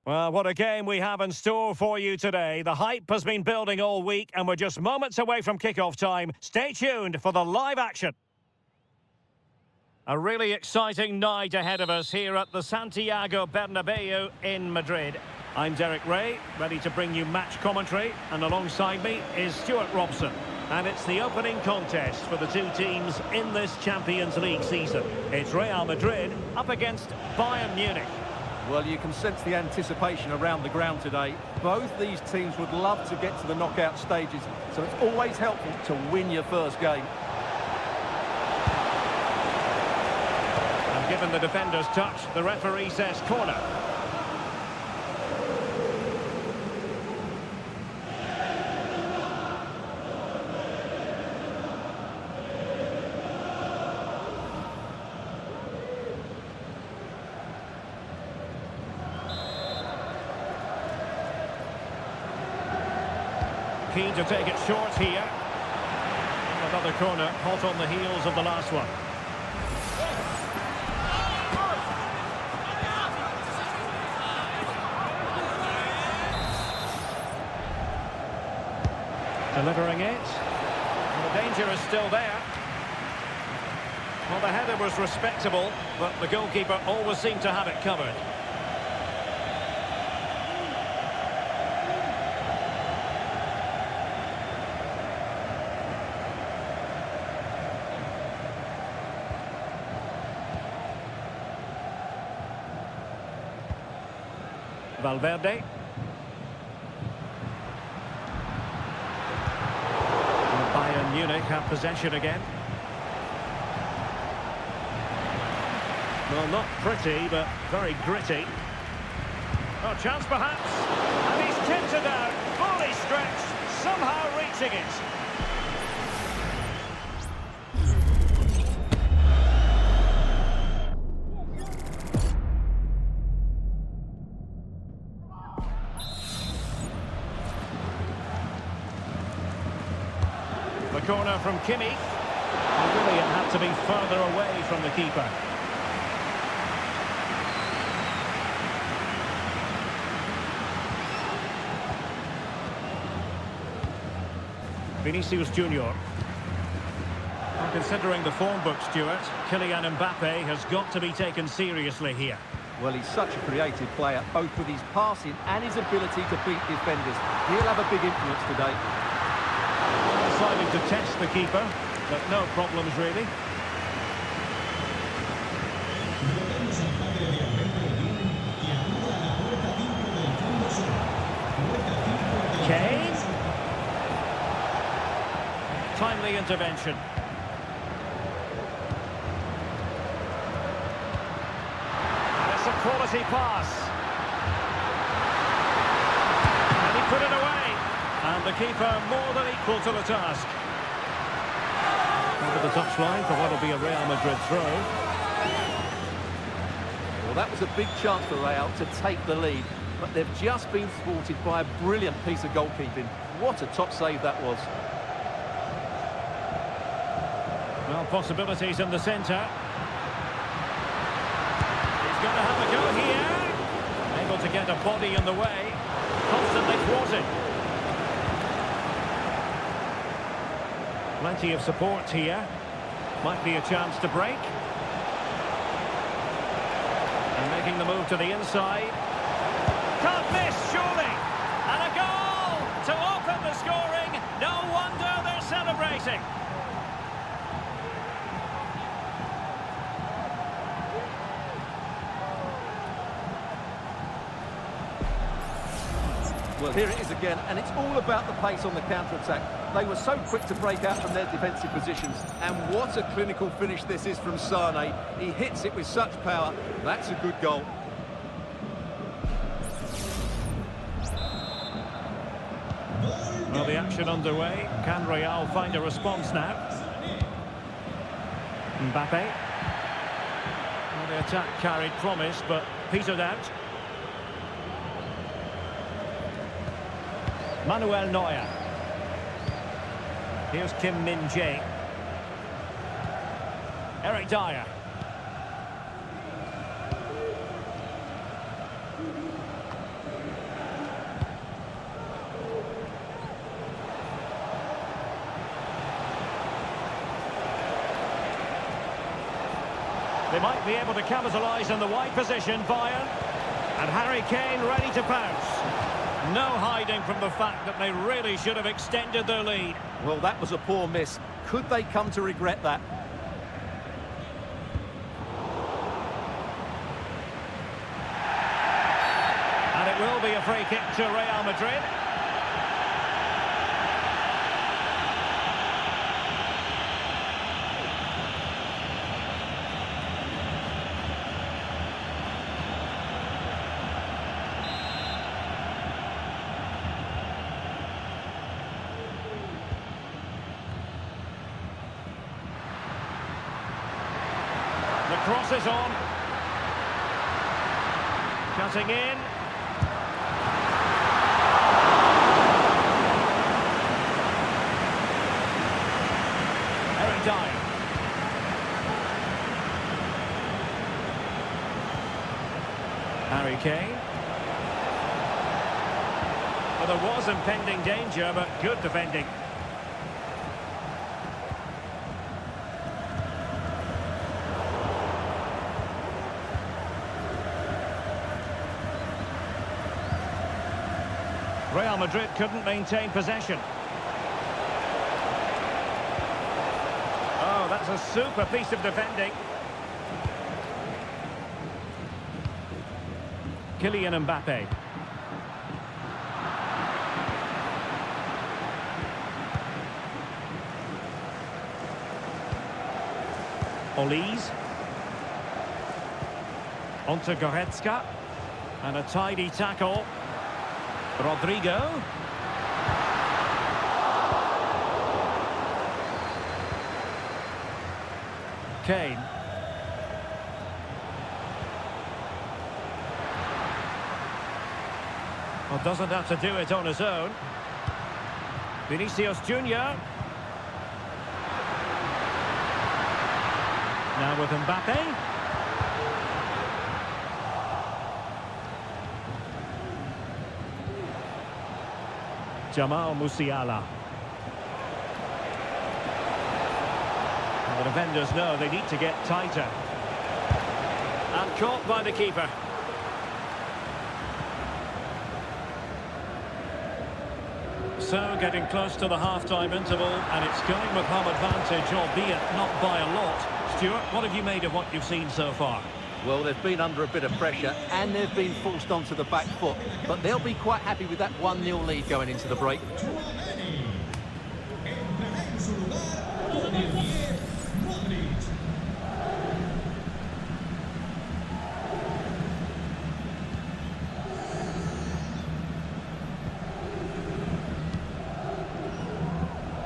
Well, what a game we have in store for you today. The hype has been building all week and we're just moments away from kickoff time. Stay tuned for the live action. A really exciting night ahead of us here at the Santiago Bernabeu in Madrid. I'm Derek Ray, ready to bring you match commentary, and alongside me is Stuart Robson. And it's the opening contest for the two teams in this Champions League season. It's Real Madrid up against Bayern Munich. Well, you can sense the anticipation around the ground today. Both these teams would love to get to the knockout stages, so it's always helpful to win your first game. And given the defender's touch, the referee says corner. Keen to take it short here. Another corner, hot on the heels of the last one. Delivering it. And the danger is still there. Well, the header was respectable, but the goalkeeper always seemed to have it covered. Valverde. And Bayern Munich have possession again. Well, not pretty, but very gritty. Oh, chance perhaps. And he's tipped it out, fully stretched, somehow reaching it. The corner from Kimmich. Really, it had to be further away from the keeper. Vinicius Junior. Well, considering the form book, Stuart, Kylian Mbappe has got to be taken seriously here. Well, he's such a creative player, both with his passing and his ability to beat defenders. He'll have a big influence today. Deciding to test the keeper, but no problems really. Kane. Timely intervention. And it's a quality pass. And he put it away. And the keeper more than equal to the task. Over the touchline for what will be a Real Madrid throw. Well, that was a big chance for Real to take the lead, but they've just been thwarted by a brilliant piece of goalkeeping. What a top save that was. Well, possibilities in the centre. He's going to have a go here. Able to get a body in the way. Constantly thwarted. Plenty of support here. Might be a chance to break. And making the move to the inside. Can't miss, surely. And a goal to open the scoring. No wonder they're celebrating. Well, here it is again, and it's all about the pace on the counter-attack. They were so quick to break out from their defensive positions, and what a clinical finish this is from Sane. He hits it with such power. That's a good goal. Well, the action underway. Can Real find a response now? Mbappe. Well, the attack carried promise, but petered out. Manuel Neuer. Here's Kim Min-jae. Eric Dyer. They might be able to capitalise on the wide position, Bayern. And Harry Kane ready to pounce. No hiding from the fact that they really should have extended their lead. Well, that was a poor miss. Could they come to regret that? And it will be a free kick to Real Madrid. The cross is on. Cutting in. Eric Dyer. Harry Kane. Well, there was impending danger, but good defending. Real Madrid couldn't maintain possession. Oh, that's a super piece of defending. Kylian Mbappe. Olise. Onto Goretzka. And a tidy tackle. Rodrigo. Kane. Well, doesn't have to do it on his own. Vinicius Junior. Now with Mbappe. Jamal Musiala. The defenders know they need to get tighter. And caught by the keeper. So getting close to the half-time interval, and it's going with home advantage, albeit not by a lot. Stuart, what have you made of what you've seen so far? Well, they've been under a bit of pressure and they've been forced onto the back foot. But they'll be quite happy with that 1-0 lead going into the break.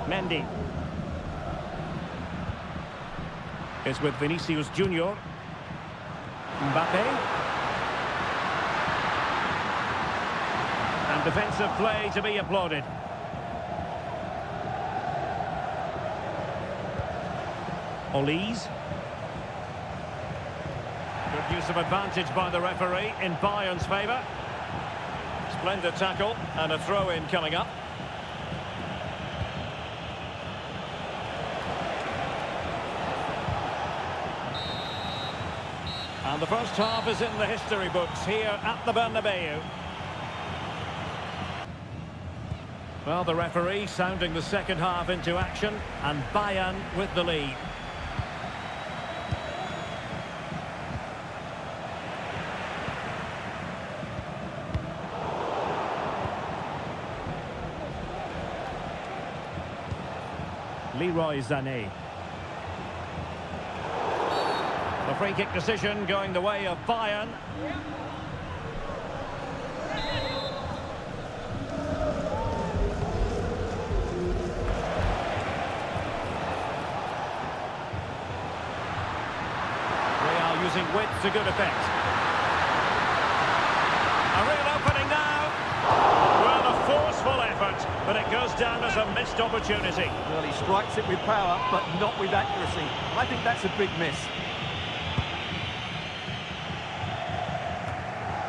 Mendy. It's with Vinicius Junior. Mbappe. And defensive play to be applauded. Olise. Good use of advantage by the referee in Bayern's favour. Splendid tackle and a throw-in coming up. And the first half is in the history books here at the Bernabeu. Well, the referee sounding the second half into action, and Bayern with the lead. Leroy Sané. The free kick decision going the way of Bayern. Real using width to good effect. A real opening now. Well, a forceful effort, but it goes down as a missed opportunity. Well, he strikes it with power, but not with accuracy. I think that's a big miss.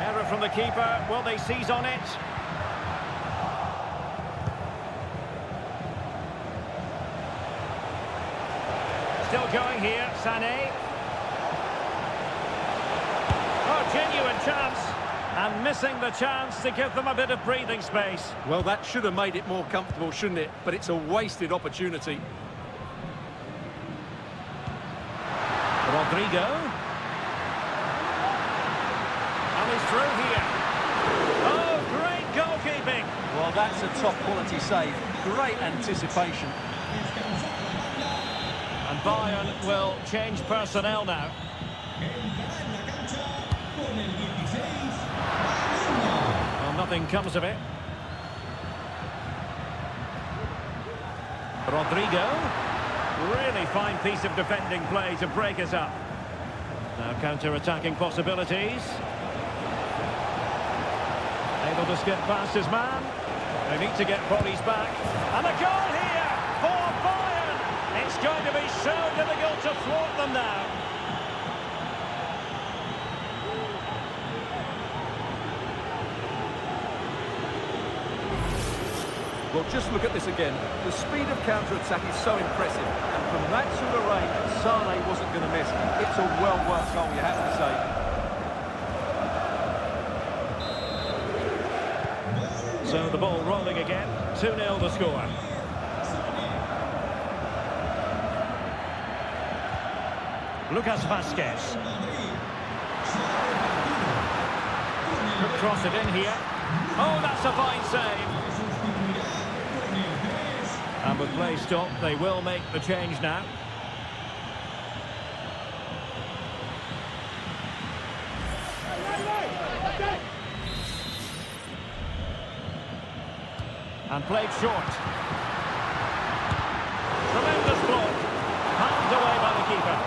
Error from the keeper. Will they seize on it? Still going here, Sané. genuine chance. And missing the chance to give them a bit of breathing space. Well, that should have made it more comfortable, shouldn't it? But it's a wasted opportunity. Rodrigo. And he's through here. Oh, great goalkeeping. Well, that's a top-quality save. Great anticipation. And Bayern will change personnel now. Well, nothing comes of it. Rodrigo. Really fine piece of defending play to break us up. Now counter-attacking possibilities. Able to skip past his man. They need to get bodies back. And a goal here for Bayern. It's going to be so difficult to thwart them now. Well, just look at this again. The speed of counter-attack is so impressive. And from that sort of range, Sane wasn't going to miss. It's a well-worked goal, you have to say. So the ball rolling again. 2-0 the score. Lucas Vazquez. Could cross it in here. Oh, that's a fine save. And with play stopped, they will make the change now. And played short. Tremendous block. Palmed away by the keeper.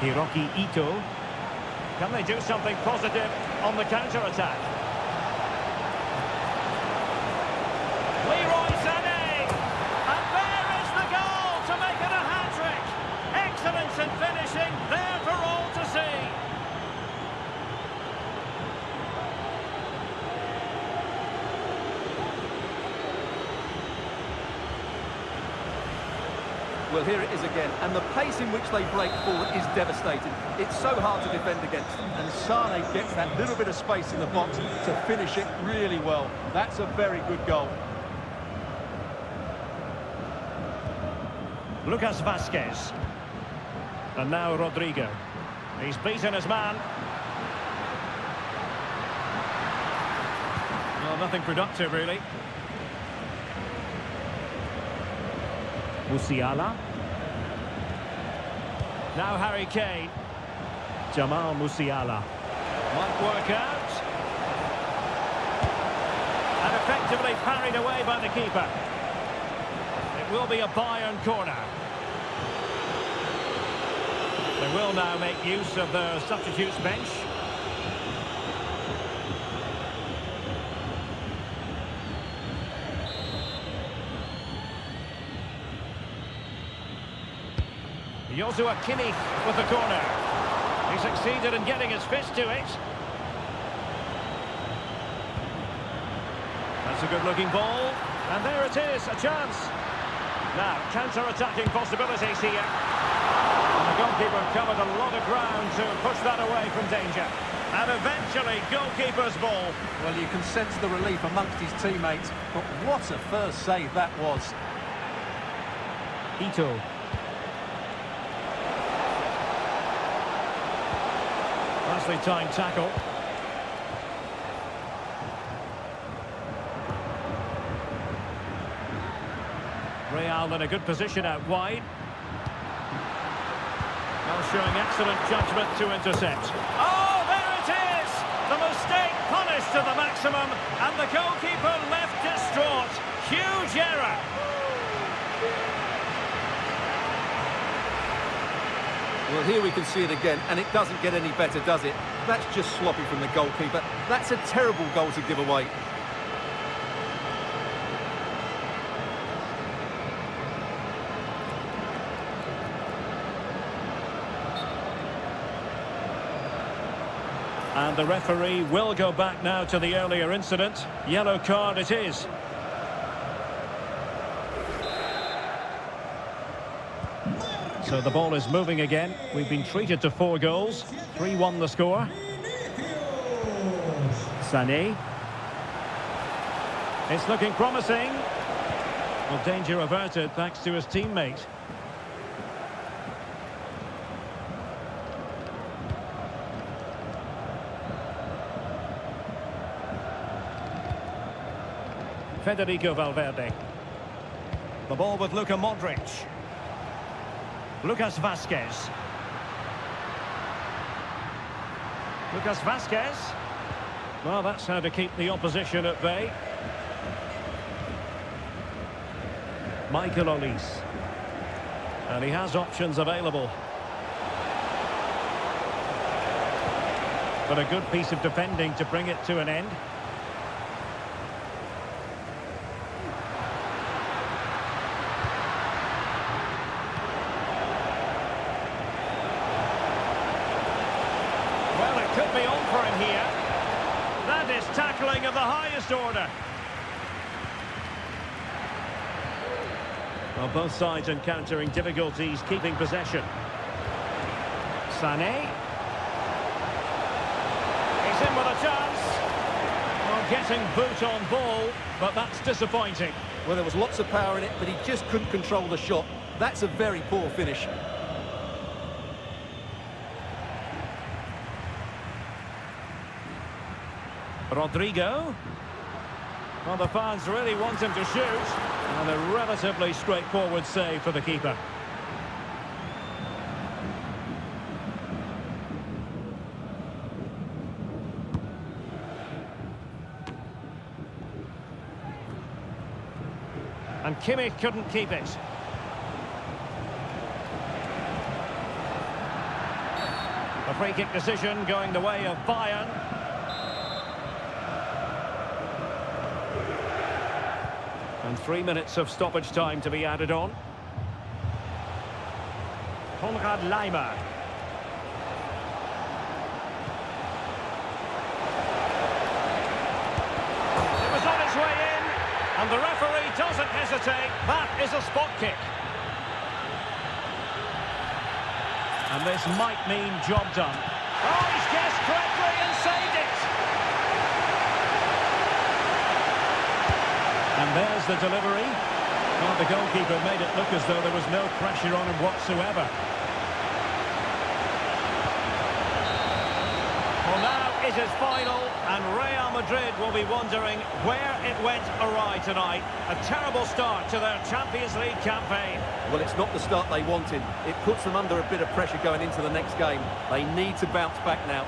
Hiroki Ito. Can they do something positive on the counter-attack? Leroy Sané! And there is the goal to make it a hat-trick! Excellence in finishing, there for all to see! Well, here it is again, and the pace in which they break forward is devastating. It's so hard to defend against, and Sane gets that little bit of space in the box to finish it really well. That's a very good goal. Lucas Vazquez. And now Rodrigo. He's beaten his man. Well, nothing productive, really. Musiala. Now Harry Kane. Jamal Musiala. Might work out. And effectively parried away by the keeper. It will be a Bayern corner. They will now make use of the substitutes bench. Joshua Kimmich with the corner. He succeeded in getting his fist to it. That's a good-looking ball. And there it is, a chance. Now, counter-attacking possibilities here. And the goalkeeper covered a lot of ground to push that away from danger. And eventually, goalkeeper's ball. Well, you can sense the relief amongst his teammates, but what a first save that was. Ito. Nicely timed tackle. Real in a good position out wide. Well, showing excellent judgment to intercept. Oh, there it is! The mistake punished to the maximum, and the goalkeeper left distraught. Huge error. Well, here we can see it again, and it doesn't get any better, does it? That's just sloppy from the goalkeeper. That's a terrible goal to give away. And the referee will go back now to the earlier incident. Yellow card it is. So the ball is moving again. We've been treated to 4 goals. 3-1 the score. Sané. It's looking promising. Well, danger averted thanks to his teammate. Federico Valverde. The ball with Luka Modric. Lucas Vazquez. Lucas Vazquez. Well, that's how to keep the opposition at bay. Michael Olise. And he has options available. But a good piece of defending to bring it to an end. Well, it could be on for him here. That is tackling of the highest order. Well, both sides encountering difficulties keeping possession. Sané. He's in with a chance. Well, getting boot on ball, but that's disappointing. Well, there was lots of power in it, but he just couldn't control the shot. That's a very poor finish. Rodrigo. Well, the fans really want him to shoot. And a relatively straightforward save for the keeper. And Kimmich couldn't keep it. A free kick decision going the way of Bayern. And 3 minutes of stoppage time to be added on. Konrad Laimer. It was on its way in, and the referee doesn't hesitate. That is a spot kick. And this might mean job done. Oh, he's guessed correctly and saved it. And there's the delivery. Well, the goalkeeper made it look as though there was no pressure on him whatsoever. Well, now it is final, and Real Madrid will be wondering where it went awry tonight. A terrible start to their Champions League campaign. Well, it's not the start they wanted. It puts them under a bit of pressure going into the next game. They need to bounce back now.